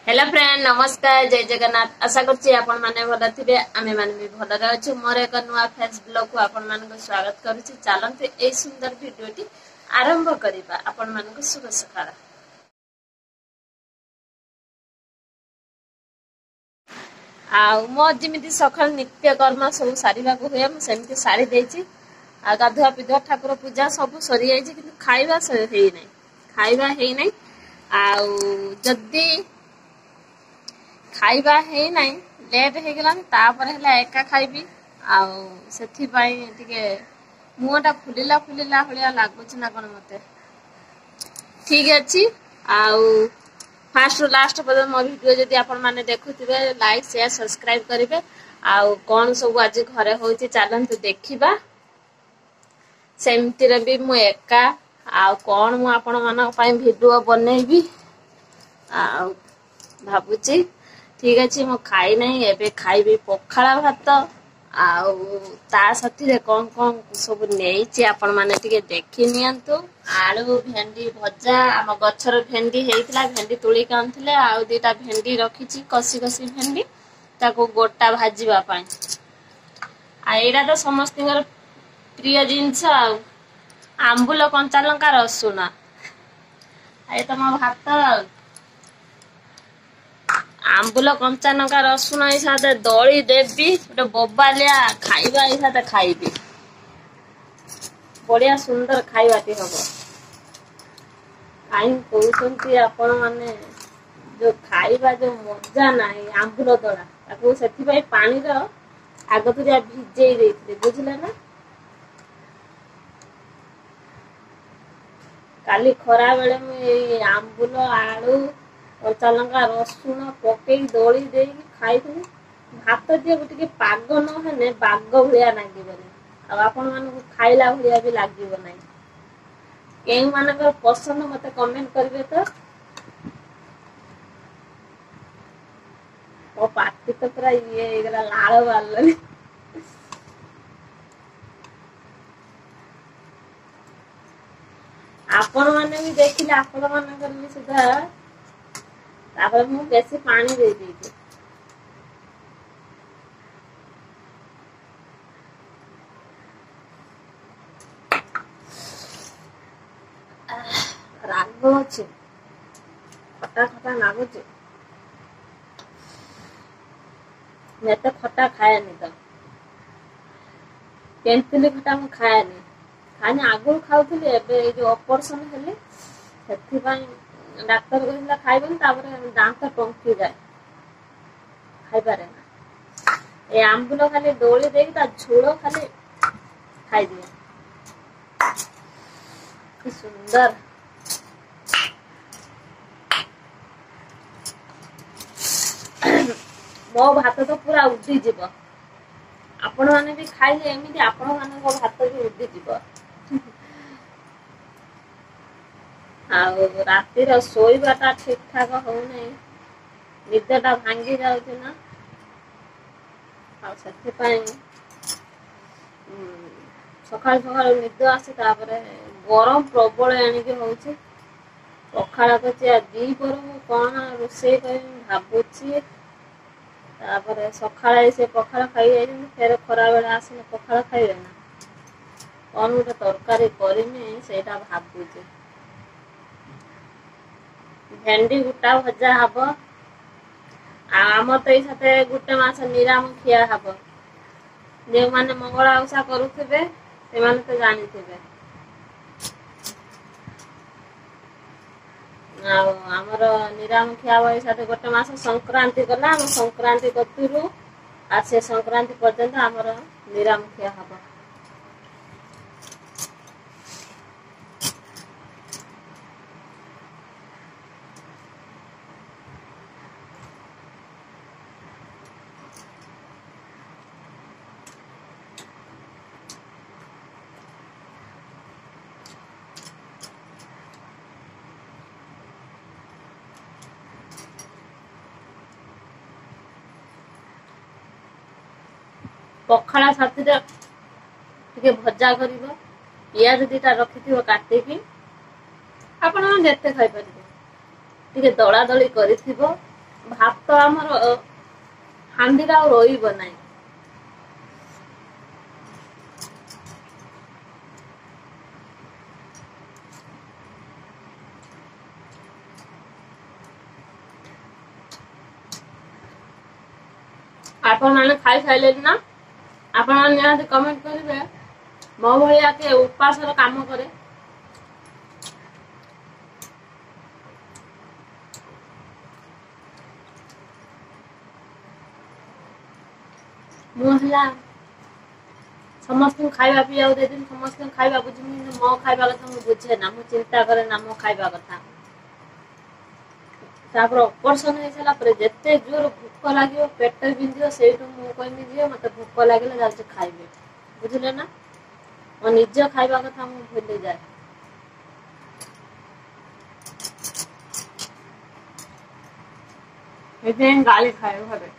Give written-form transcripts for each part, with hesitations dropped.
Hello friend नमस्कार जय जगन्नाथ आशा करछि आपण माने भल थिबे आमे माने भी भल रे अछु मोर एक नुआ फेस ब्लॉग को आपण मान को स्वागत करूछि चलंते ए सुंदर वीडियोटी आरंभ करिबा आपण मान को शुभ सकाळ आ मो जिमिति सकाळ नित्य कर्म सब सारीबा को होय सेमिति सारी देछि आ गाधुआ पिधुआ ठाकुर पूजा सब सरी जाइछि किंतु खाइबा हेइ नै आ जदी खाइबा हे नाही लेट हे गेला तापर हला एका खाइबी आ सेथि पई टिके मुहटा फुलिला होलिया लागुछ ना कोन मते ठीक अछि आ फर्स्ट टू लास्ट पर मो वीडियो जदी आपण माने देखुथिबे लाइक शेयर सब्सक्राइब करिवे आ कोन सब आज घरे होछि चलंतु देखिबा सेमति रे भी मु एका आ कोन मु आपण मान पई वीडियो बनेबी आ भाबुची ठीक अच्छे मो खाई नहीं एबे खाइबी पखाला भात आउ ता साथी रे कोन कोन सब नेइची आपण माने टिके देखि नियंतु आलू भेंडी भजा हम गछर भेंडी हेइतला भेंडी तुली कांथिले आउ दीटा भेंडी रखिची कसी कसी भेंडी ताको गोटा भाजीबा पई आ एरा तो समस्तिंगर प्रिय जिंस आंबुल कंचा लंका रसुण ए तम भात आंबुल कंचा लंका रसुण हिसाब दली देवी गोटे बोबालिया खाइबा हिसाब खाइबी बढ़िया सुंदर खाइबाटी हम कहीं कहते आपण माने जो खाइबा जो मजा नाही आंबुल दला ताको सेथि पई पानी रो आगो तुरिया भिजेई देइथिले बुझले ना काली खरा बेले में आंबुल आलू कंचा लंका रसुण पकई दली दे खाई भात जे टिके पाग न हेने बाग भलिया लागिबनी आ आपण मानक खाइला भलिया भी लागिबो नै केउ मानक पसंद मते कमेंट करबे तो ओ पार्टी तो पूरा ये एकरा लाळ वालनी आपण माने भी देखिले आपण मानक भी सुधा तापर मु बेसी पानी दे देइके राग अछि खटा खटा लागुछि मैं तो खटा खाए नहीं तो तेंतुली खटा मु खाए नहीं खाने आगु खाउथली एबे जो ऑपरेशन हेले सेथि पई डाक्टर कहला खाइबन तापर दांत टंकी जाए खाइ पारे ना ए आंबुल खाली डोली देकी ता झोलो खाली खाइ दिए कि सुंदर मो भात तो पूरा उड्डी जीव आपण माने भी खाइले एमिति आपण माने को भात भी उड्डी जीव रातिर शोइबाटा ठीक ठाक हो नहीं निदटा भांगी जाउछि ना आ सत्य पाए सकाल सकाल निद आसे तापरे गरम प्रबल आनी के होछि पखाला कचिया दी पर कोन रोसे करी भाबुछि तापरे सकाळ से पखाला खाई जाई फेर खरा बेला आसे पखाला खाइबे ना कोन गोटे तरकारी करिमे सेटा भाबुछि भेंडी गुटा भजा हब आम तो ये गोटे मास निराम खिया हब जो माने मंगला ओषा करुथिबे से माने तो जानी थिबे आमर निराम खिया हब ये गोटे मास संक्रांति गला हम संक्रांति कतुरु आ से संक्रांति पर्यंत आमर निराम खिया हब पखाला साथी टिके भजा करिवो पियाज दीटा रखिथिबो काटिकी आपण जेते खाइ परिबे टिके दळा दळी करिथिबो ଭାତ ଆମର ହାଣ୍ଡିରେ ଆଉ ରହିବ ନାହିଁ। ଆପଣ ମାନେ ଖାଇସାରିଲେଣି ନା? ଆପଣ ମାନେ ନିହାତି କମେଣ୍ଟ କରିବେ ମୋ ଭଳିଆ କିଏ ଉପାସର କାମ କରେ। ମୁଁ ହେଲା ସମସ୍ତଙ୍କୁ ଖାଇବା ପିଇବାକୁ ଦେଇଦେବି, ସମସ୍ତଙ୍କୁ ଖାଇବା ବୁଝିବି, କିନ୍ତୁ ମୋ ଖାଇବା କଥା ମୁଁ ବୁଝେ ନା। ମୁଁ ଚିନ୍ତା କରେ ନା ମୋ ଖାଇବା କଥା। ତାପରେ ଅପରେସନ ହେଇସାରିଲା ପରେ ଯେତେ ଜୋର ଭୋକ ଲାଗିବ, ପେଟ ବିନ୍ଧିବ, ସେଇଠୁ ମୁଁ କହିବି ଯେ ମତେ ଭୋକ ଲାଗିଲେ ଯାଉଛି ଖାଇବି। ବୁଝିଲେ ନା? ମୋ ନିଜ ଖାଇବା କଥା ମୁଁ ଭୁଲିଯାଏ। ସେଥିପାଇଁ ଗାଳି ଖାଏ ଘରେ।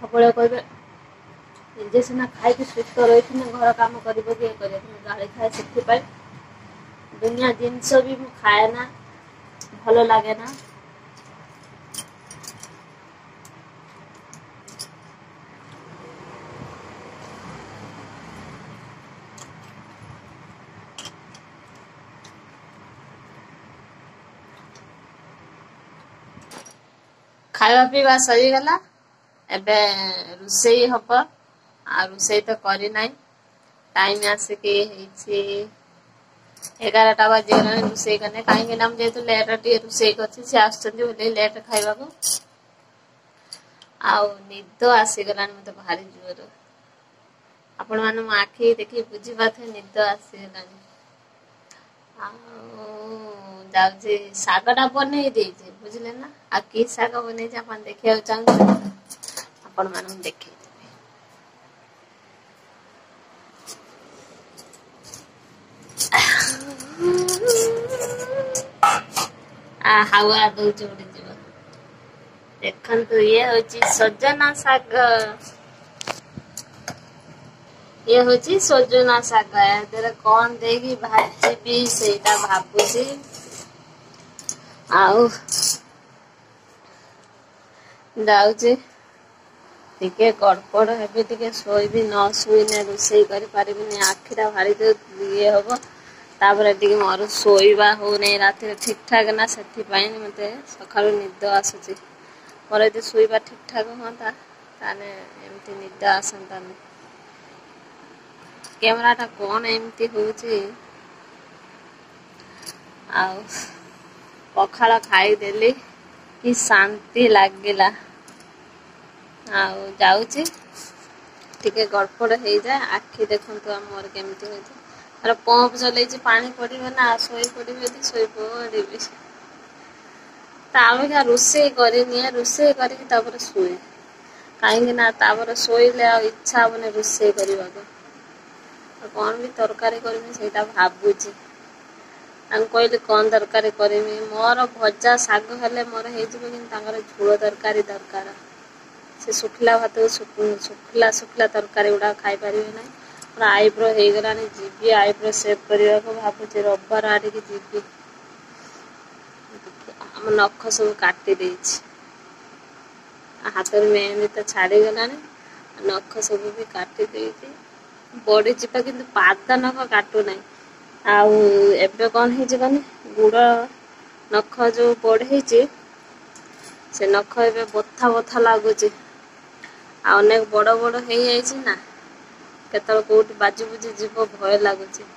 ସବୁବେଳେ କହିବେ ନିଜେ ସିନା ଖାଇକି ସୁସ୍ଥ ରହିଥିଲେ ଘର କାମ କରିବ କି ଇଏ କରିବ, କିନ୍ତୁ ଗାଳି ଖାଏ ସେଥିପାଇଁ। ଦୁନିଆ ଜିନିଷ ବି ମୁଁ ଖାଏ ନା, ଭଲ ଲାଗେ ନା। ଖାଇବା ପିଇବା ସରିଗଲା, ଏବେ ରୋଷେଇ ହବ। ଆଉ ରୋଷେଇ ତ କରିନାହିଁ, ଟାଇମ ଆସିକି ହେଇଛି 11ଟା ବାଜିଗଲାଣି। ରୋଷେଇ କରିନି, କାହିଁକି ନା ମୁଁ ଯେହେତୁ ଲେଟ୍ ଟିକେ ରୋଷେଇ କରିଛି, ସେ ଆସୁଛନ୍ତି ବୋଲି ଲେଟ୍ ଖାଇବାକୁ। ଆଉ ନିଦ ଆସିଗଲାଣି ମତେ ଭାରି ଜୋର। ଆପଣ ମାନେ ମୋ ଆଖି ଦେଖି ବୁଝିପାରୁଥିବେ ନିଦ ଆସିଗଲାଣି। ଆଉ ଯାଉଛି ଶାଗ ଟା ବନେଇ ଦେଇଛି, ବୁଝିଲେ ନା? ଆଉ କି ଶାଗ ବନେଇଛି ଆପଣ ଦେଖିବାକୁ ଚାହୁଁଛନ୍ତି? ଆପଣ ମାନଙ୍କୁ ଦେଖେଇ ହାୱା ଦଉଛି ଉଡିଯିବ। ଦେଖନ୍ତୁ ଇଏ ହଉଛି ସଜନା ଶାଗ। ଇଏ ହଉଛି ସଜନା ଶାଗ। ଏଥିରେ କଣ ଦେଇକି ଭାଜିବି ସେଇଟା ଭାବୁଛି। ଆଉ ଯାଉଛି ଟିକେ ଗଡପଡ ହେବି, ଟିକେ ଶୋଇବି। ନ ଶୋଇଲେ ରୋଷେଇ କରିପାରିବିନି, ଆଖିଟା ଭାରି ଜୋର ଇଏ ହବ। ତାପରେ ଟିକେ ମୋର ଶୋଇବା ହଉନାହିଁ ରାତିରେ ଠିକ ଠାକ ନା, ସେଥିପାଇଁ ମତେ ସକାଳୁ ନିଦ ଆସୁଛି। ମୋର ଯଦି ଶୋଇବା ଠିକ ଠାକ ହୁଅନ୍ତା, ତାହେଲେ ଏମିତି ନିଦ ଆସନ୍ତାନି। କ୍ୟାମେରା ଟା କଣ ଏମିତି ହଉଛି? ଆଉ ପଖାଳ ଖାଇଦେଲି, କି ଶାନ୍ତି ଲାଗିଲା। ଆଉ ଯାଉଛି ଟିକେ ଗଡପଡ ହେଇଯାଏ। ଆଖି ଦେଖନ୍ତୁ ଆମର କେମିତି ହଉଛି। ତାର ପମ୍ପ ଚଲେଇଛି, ପାଣି ପଡିବ ନା, ଶୋଇ ପଡିବି ଯଦି ଶୋଇ ପଡିବି। ତା ଅପେକ୍ଷା ରୋଷେଇ କରିନିଏ, ରୋଷେଇ କରିକି ତାପରେ ଶୁଏ। କାହିଁକି ନା ତାପରେ ଶୋଇଲେ ଆଉ ଇଚ୍ଛା ହବନି ରୋଷେଇ କରିବାକୁ। ଆଉ କଣ ବି ତରକାରୀ କରିବି ସେଇଟା ଭାବୁଛି। ତାଙ୍କୁ କହିଲି କଣ ତରକାରୀ କରିବି, ମୋର ଭଜା ଶାଗ ହେଲେ ମୋର ହେଇଯିବ, କିନ୍ତୁ ତାଙ୍କର ଝୋଳ ତରକାରୀ ଦରକାର। ସେ ଶୁଖିଲା ଭାତକୁ ଶୁଖିଲା ତରକାରୀ ଗୁଡାକ ଖାଇପାରିବେ ନାହିଁ। ମୋର ଆଇବ୍ରୋ ହେଇଗଲାଣି, ଯିବି ଆଇବ୍ରୋ ସେଭ୍ କରିବାକୁ ଭାବୁଛି ରବିବାର ଆଡ଼ିକି ଯିବି। ଆମ ନଖ ସବୁ କାଟି ଦେଇଛି। ହାତରୁ ମେହେନ୍ଦି ତ ଛାଡିଗଲାଣି, ନଖ ସବୁ ବି କାଟି ଦେଇଛି। ବଢିଛି ତ କିନ୍ତୁ ପାଦ ନଖ କାଟୁନାହିଁ। ଆଉ ଏବେ କଣ ହେଇଛି କହନି, ଗୁଡ ନଖ ଯୋଉ ବଢେଇଛି, ସେ ନଖ ଏବେ ବଥା ବଥା ଲାଗୁଛି। ଆଉ ଅନେକ ବଡ ବଡ ହେଇଯାଇଛି ନା, କେତେବେଳେ କୋଉଠି ବାଜି ବୁଜି ଯିବ ଭୟ ଲାଗୁଛି।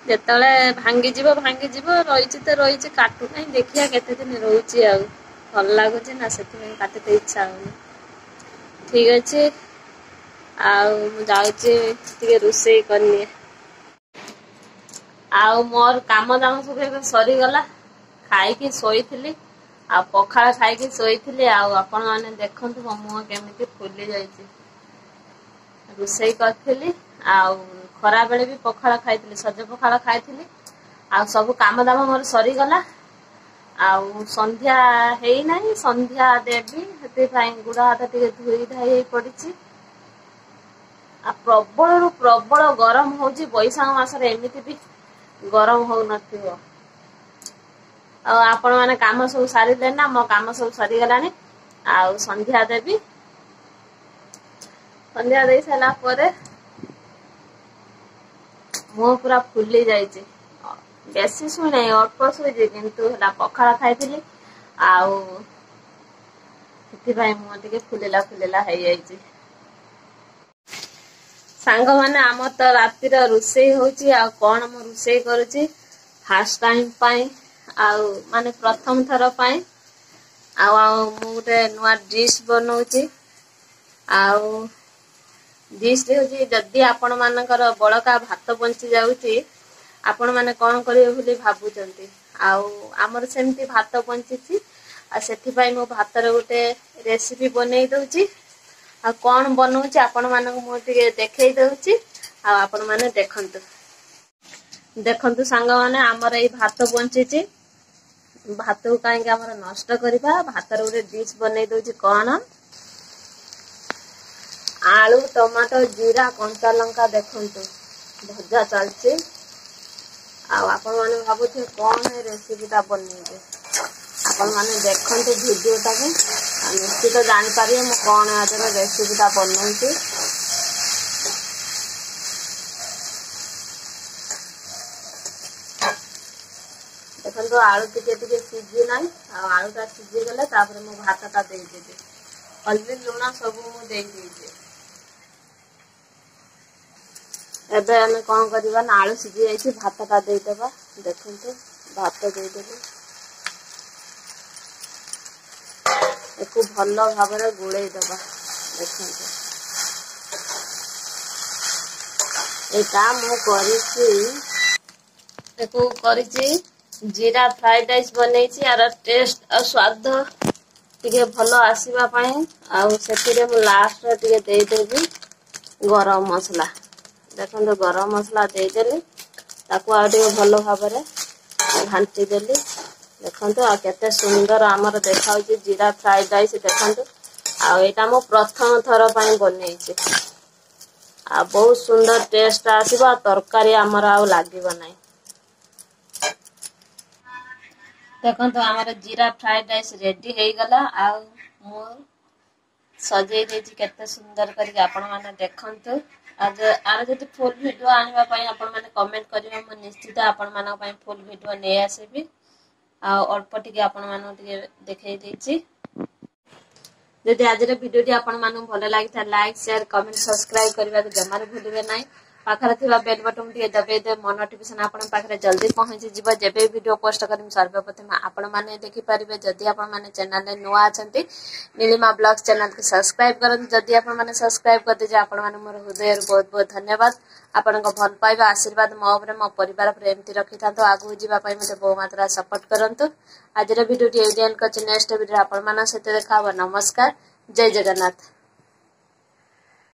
ଯେତେବେଳେ ଭାଙ୍ଗିଯିବ ଭାଙ୍ଗିଯିବ, ରହିଛି ତ ରହିଛି, କାଟୁ ନାହିଁ। ଦେଖିବା କେତେ ଦିନ ରହୁଛି ଆଉ। ଭଲ ଲାଗୁଛି ନା, ସେଥିପାଇଁ କାଟିତେ ଇଚ୍ଛା ହଉନି। ଠିକ ଅଛି, ଆଉ ମୁଁ ଯାଉଛି ଟିକେ ରୋଷେଇ କରିନିଏ। ଆଉ ମୋର କାମ ଦାମ ସବୁ ଏବେ ସରିଗଲା, ଖାଇକି ଶୋଇଥିଲି। ଆଉ ପଖାଳ ଖାଇକି ଶୋଇଥିଲି। ଆଉ ଆପଣ ମାନେ ଦେଖନ୍ତୁ ମୋ ମୁହଁ କେମିତି ଫୁଲି ଯାଇଛି। ରୋଷେଇ କରିଥିଲି, ଆଉ ଖରା ବେଳେ ବି ପଖାଳ ଖାଇଥିଲି, ସଜ ପଖାଳ ଖାଇଥିଲି। ଆଉ ସବୁ କାମ ଦାମ ମୋର ସରିଗଲା। ଆଉ ସନ୍ଧ୍ୟା ହେଇନାହିଁ, ସନ୍ଧ୍ୟା ଦେବି। ସେଥିପାଇଁ ଗୁଡ ହାତ ଟିକେ ଧୋଇ ଧାଇ ହେଇ ପଡିଛି। ଆଉ ପ୍ରବଳରୁୁ ପ୍ରବଳ ଗରମ ହଉଛି। ବୈଶାଖ ମାସରେ ଏମିତି ବି ଗରମ ହଉନଥିବ। आपण माने काम सब सारिले ना मो काम सब सरी गलानी आ संध्या देवी संध्या दे सारा परे मो पूरा फुली जाइए बेसी शुई ना अल्प शुई किंतु पखाड़ खाई आगे फुलेला फुलेला है जाइए सांग माने आम तो रातिर रोषे होची आ कौन मु रोषे करूची फर्स्ट टाइम पाई माने प्रथम थर पाई मु गोटे नुआ डिश बनाऊची डिश होची जदि आपण मानकर बड़का भात बंची जाउची आपण माने कौन करिवे बोली भाबुचंती आमर सेमती भात बंची आ सेथि पई मो भात रे गोटे रेसिपी बनै दउची आ कौन बनाऊची आपण मानक मो टिके देखै दउची आ आपण माने देखंतु देखंतु सांग माने आमर ए भात बंची भात को कहीं आमर नष्ट करबा भात रे गोटे डिश बनै दउची कौन आलू टमाटो जीरा कंचा लंका देखंतु भजा चलची आपण माने भाबुथे कौन है रेसिपी ता बनेबे आपण माने देखंतु वीडियो टाके निश्चित जानि पारिए मु कौन आज रेसिपी ता बनौची देखंतु आलू टिके सिझी ना आलू ता सिझी गले तापर मु भात ता दे देबे हल्दी लुण सब मु दे देबे एबे हमें कौन करबा ना आलू सिझी जाइए भात ता दे देबा देखंतु भात दे देबे एको भल भाव गोड़े दबा देखंतु एटा मु करिछि एको करिछि जीरा फ्राइड राइस बनैछि आर टेस्ट और स्वाद टिके भल आसीबा पई आ सेतिरे मु लास्ट टिके दे देबी गरम मसला देखंतु गरम मसला दे देली ताको आ टिके भल भाव रे घांटी देली देखंतु आ केते सुंदर आमर देखाउची जीरा फ्राइड राइस देखंतु आ एटा मो प्रथम थर पई बनेइछि आ बहुत सुंदर टेस्ट आसीबा तरकारी आमर आ लागिबो नै देखंतु आमर जीरा फ्राइड राइस रेडी हे गला आ मो सजै देछि केते सुंदर करके आपण माने देखंतु आज आर जति फुल वीडियो आनिबा पई आपण माने कमेंट करिबा म निश्चित आपण माने पई फुल वीडियो नै आसेबी आ अल्प टिके आपण मानो टिके देखै देछि जदि आज रे वीडियो टी आपण मानो भलो लागि था लाइक शेयर कमेंट सब्सक्राइब करबा के जमार भूलिबे नै पाखरे थिबा बेल बटन टी दबे दे मन नोटिफिकेशन आपण पाखरे जल्दी पहुंची जिवो जेबे वीडियो पोस्ट करिम सर्वप्रथम आपण माने देखि परिबे जदि आपण माने चैनल रे नुवा अछंती नीलिमा ब्लॉग्स चैनल के सब्सक्राइब करन जदि आपण माने सब्सक्राइब कर दे आपण माने मोर हृदय बहुत बहुत धन्यवाद आपण को भल पाइबा आशीर्वाद मो उपरे मो परिवार पर एमती रखि थातो आगु जीवा पई मते बहु मात्रा सपोर्ट करंतु आज रे वीडियो टी एडियन कछ नेक्स्ट वीडियो आपण माने सते देखाबो नमस्कार जय जगन्नाथ।